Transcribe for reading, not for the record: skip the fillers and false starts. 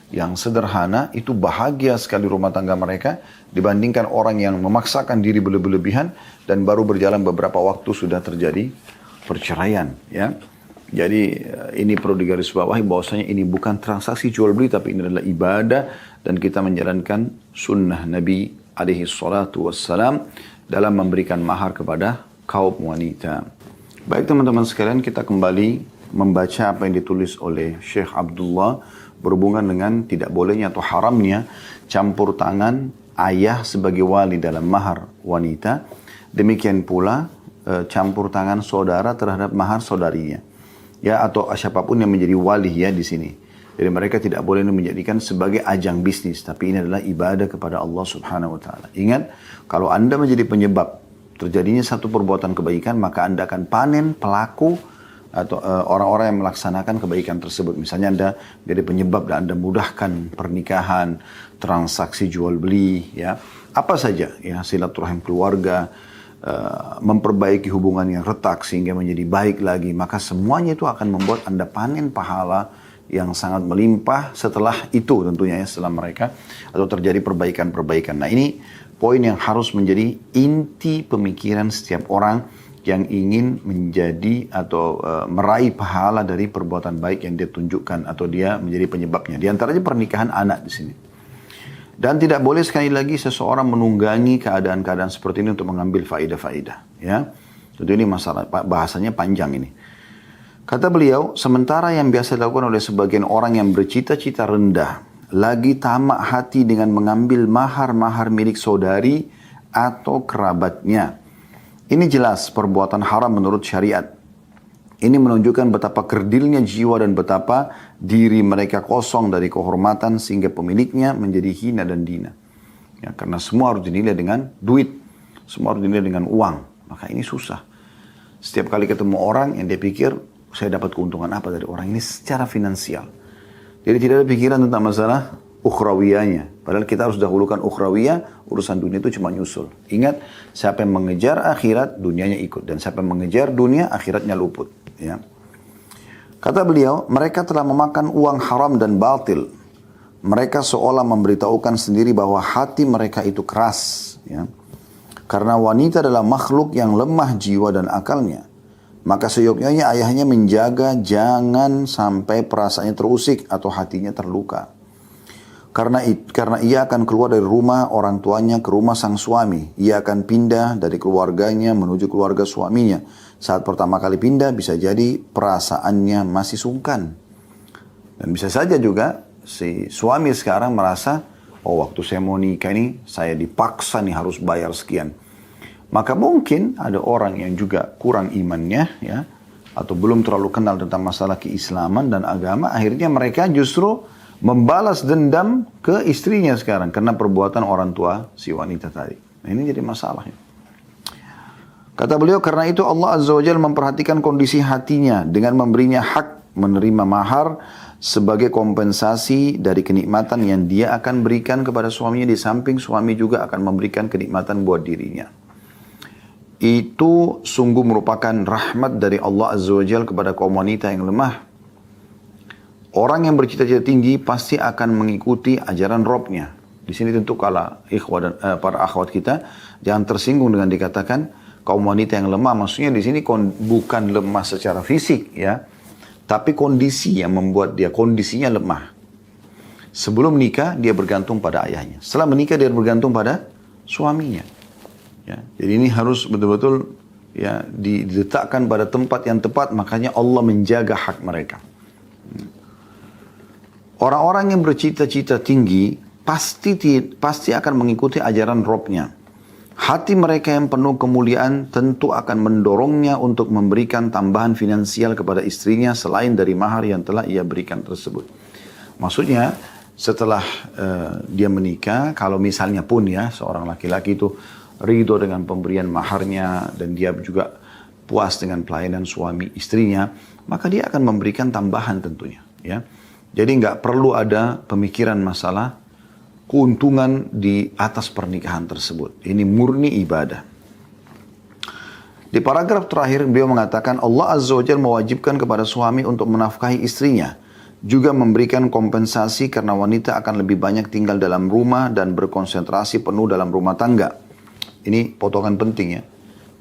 yang sederhana, itu bahagia sekali rumah tangga mereka dibandingkan orang yang memaksakan diri berlebihan dan baru berjalan beberapa waktu sudah terjadi perceraian. Ya. Jadi ini perlu digarisbawahi bahwasanya ini bukan transaksi jual beli, tapi ini adalah ibadah dan kita menjalankan sunnah Nabi alaihi salatu wassalam dalam memberikan mahar kepada kaum wanita. Baik teman-teman sekalian, kita kembali membaca apa yang ditulis oleh Syekh Abdullah berhubungan dengan tidak bolehnya atau haramnya campur tangan ayah sebagai wali dalam mahar wanita. Demikian pula campur tangan saudara terhadap mahar saudarinya. Ya, atau siapapun yang menjadi wali ya di sini. Jadi mereka tidak boleh menjadikan sebagai ajang bisnis, tapi ini adalah ibadah kepada Allah Subhanahu wa taala. Ingat, kalau Anda menjadi penyebab terjadinya satu perbuatan kebaikan, maka Anda akan panen pelaku atau orang-orang yang melaksanakan kebaikan tersebut. Misalnya Anda jadi penyebab dan Anda mudahkan pernikahan, transaksi jual beli, ya apa saja, ya silaturahim keluarga, memperbaiki hubungan yang retak sehingga menjadi baik lagi, maka semuanya itu akan membuat Anda panen pahala yang sangat melimpah setelah itu tentunya ya, setelah mereka atau terjadi perbaikan-perbaikan. Nah ini poin yang harus menjadi inti pemikiran setiap orang yang ingin menjadi atau meraih pahala dari perbuatan baik yang dia tunjukkan atau dia menjadi penyebabnya. Di antaranya pernikahan anak di sini. Dan tidak boleh sekali lagi seseorang menunggangi keadaan-keadaan seperti ini untuk mengambil faedah-faedah. Ya, tentu ini masalah bahasanya panjang ini. Kata beliau, sementara yang biasa dilakukan oleh sebagian orang yang bercita-cita rendah, lagi tamak hati dengan mengambil mahar-mahar milik saudari atau kerabatnya. Ini jelas perbuatan haram menurut syariat. Ini menunjukkan betapa kerdilnya jiwa dan betapa diri mereka kosong dari kehormatan sehingga pemiliknya menjadi hina dan dina. Ya, karena semua harus dinilai dengan duit. Semua harus dinilai dengan uang. Maka ini susah. Setiap kali ketemu orang yang dia pikir, saya dapat keuntungan apa dari orang ini secara finansial. Jadi tidak ada pikiran tentang masalah ukhrawiyahnya. Padahal kita harus dahulukan ukhrawiyah, urusan dunia itu cuma nyusul. Ingat, siapa yang mengejar akhirat, dunianya ikut. Dan siapa yang mengejar dunia, akhiratnya luput. Ya. Kata beliau, mereka telah memakan uang haram dan batil. Mereka seolah memberitahukan sendiri bahwa hati mereka itu keras. Ya. Karena wanita adalah makhluk yang lemah jiwa dan akalnya. Maka seyogyanya ayahnya menjaga jangan sampai perasaannya terusik atau hatinya terluka. Karena ia akan keluar dari rumah orang tuanya ke rumah sang suami. Ia akan pindah dari keluarganya menuju keluarga suaminya. Saat pertama kali pindah bisa jadi perasaannya masih sungkan. Dan bisa saja juga si suami sekarang merasa, oh waktu saya mau nikah ini saya dipaksa nih harus bayar sekian. Maka mungkin ada orang yang juga kurang imannya ya, atau belum terlalu kenal tentang masalah keislaman dan agama. Akhirnya mereka justru membalas dendam ke istrinya sekarang karena perbuatan orang tua si wanita tadi. Nah, ini jadi masalah. Kata beliau, karena itu Allah Azza wa Jalla memperhatikan kondisi hatinya dengan memberinya hak menerima mahar sebagai kompensasi dari kenikmatan yang dia akan berikan kepada suaminya, di samping suami juga akan memberikan kenikmatan buat dirinya. Itu sungguh merupakan rahmat dari Allah Azza wa Jalla kepada kaum wanita yang lemah. Orang yang bercita-cita tinggi pasti akan mengikuti ajaran Robnya. Di sini tentu kalau ikhwah dan para akhwat kita jangan tersinggung dengan dikatakan kaum wanita yang lemah. Maksudnya di sini bukan lemah secara fisik ya, tapi kondisi yang membuat dia kondisinya lemah. Sebelum nikah dia bergantung pada ayahnya. Setelah menikah dia bergantung pada suaminya. Ya, jadi ini harus betul-betul ya diletakkan pada tempat yang tepat. Makanya Allah menjaga hak mereka. Orang-orang yang bercita-cita tinggi pasti akan mengikuti ajaran Robnya. Hati mereka yang penuh kemuliaan tentu akan mendorongnya untuk memberikan tambahan finansial kepada istrinya selain dari mahar yang telah ia berikan tersebut. Maksudnya setelah dia menikah, kalau misalnya pun ya seorang laki-laki itu ridho dengan pemberian maharnya dan dia juga puas dengan pelayanan suami istrinya, maka dia akan memberikan tambahan tentunya. Ya. Jadi nggak perlu ada pemikiran masalah keuntungan di atas pernikahan tersebut. Ini murni ibadah. Di paragraf terakhir beliau mengatakan Allah Azza wa Jalla mewajibkan kepada suami untuk menafkahi istrinya Juga memberikan kompensasi karena wanita akan lebih banyak tinggal dalam rumah dan berkonsentrasi penuh dalam rumah tangga. Ini potongan penting ya.